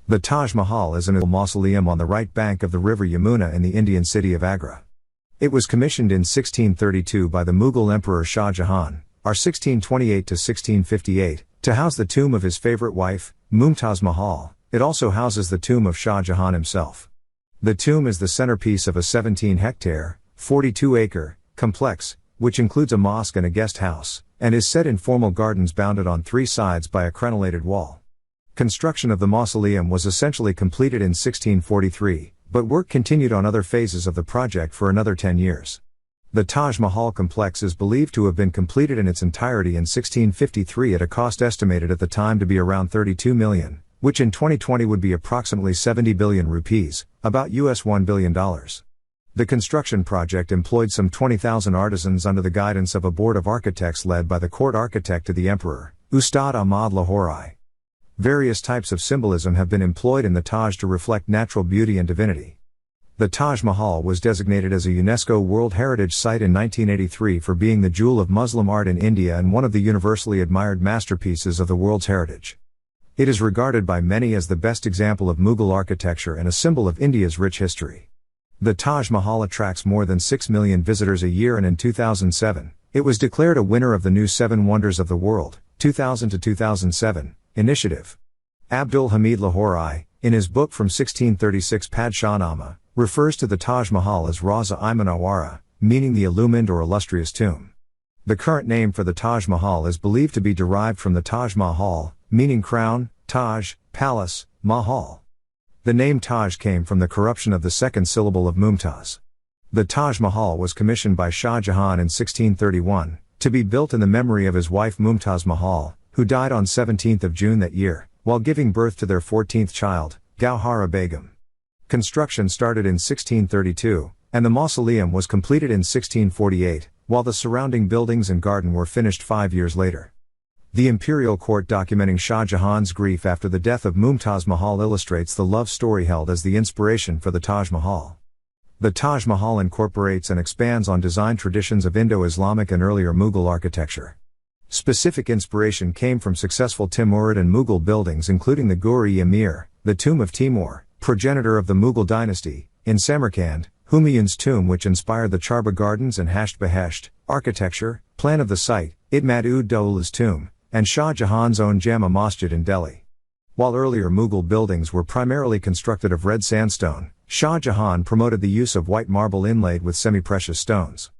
The Taj Mahal is an mausoleum on the right bank of the river Yamuna in the Indian city of Agra. It was commissioned in 1632 by the Mughal Emperor Shah Jahan, r. 1628 to 1658, to house the tomb of his favorite wife, Mumtaz Mahal. It also houses the tomb of Shah Jahan himself. The tomb is the centerpiece of a 17-hectare, 42-acre, complex, which includes a mosque and a guest house, and is set in formal gardens bounded on three sides by a crenellated wall. Construction of the mausoleum was essentially completed in 1643, but work continued on other phases of the project for another 10 years. The Taj Mahal complex is believed to have been completed in its entirety in 1653 at a cost estimated at the time to be around 32 million, which in 2020 would be approximately 70 billion rupees, about $1 billion. The construction project employed some 20,000 artisans under the guidance of a board of architects led by the court architect to the emperor, Ustad Ahmad Lahori. Various types of symbolism have been employed in the Taj to reflect natural beauty and divinity. The Taj Mahal was designated as a UNESCO World Heritage Site in 1983 for being the jewel of Muslim art in India and one of the universally admired masterpieces of the world's heritage. It is regarded by many as the best example of Mughal architecture and a symbol of India's rich history. The Taj Mahal attracts more than 6 million visitors a year, and in 2007, it was declared a winner of the new 7 Wonders of the World, 2000 to 2007, initiative. Abdul Hamid Lahori, in his book from 1636 Padshah-Nama, refers to the Taj Mahal as Raza-i-Munawwara, meaning the illumined or illustrious tomb. The current name for the Taj Mahal is believed to be derived from the Taj Mahal, meaning crown, Taj, palace, Mahal. The name Taj came from the corruption of the second syllable of Mumtaz. The Taj Mahal was commissioned by Shah Jahan in 1631, to be built in the memory of his wife Mumtaz Mahal, who died on 17 June that year, while giving birth to their 14th child, Gauhara Begum. Construction started in 1632, and the mausoleum was completed in 1648, while the surrounding buildings and garden were finished 5 years later. The imperial court documenting Shah Jahan's grief after the death of Mumtaz Mahal illustrates the love story held as the inspiration for the Taj Mahal. The Taj Mahal incorporates and expands on design traditions of Indo-Islamic and earlier Mughal architecture. Specific inspiration came from successful Timurid and Mughal buildings including the Gur-e-Amir, the tomb of Timur, progenitor of the Mughal dynasty, in Samarkand, Humayun's tomb which inspired the Charba Gardens and Hasht Behesht, architecture, plan of the site, Itmad-ud-Daula's tomb, and Shah Jahan's own Jama Masjid in Delhi. While earlier Mughal buildings were primarily constructed of red sandstone, Shah Jahan promoted the use of white marble inlaid with semi-precious stones.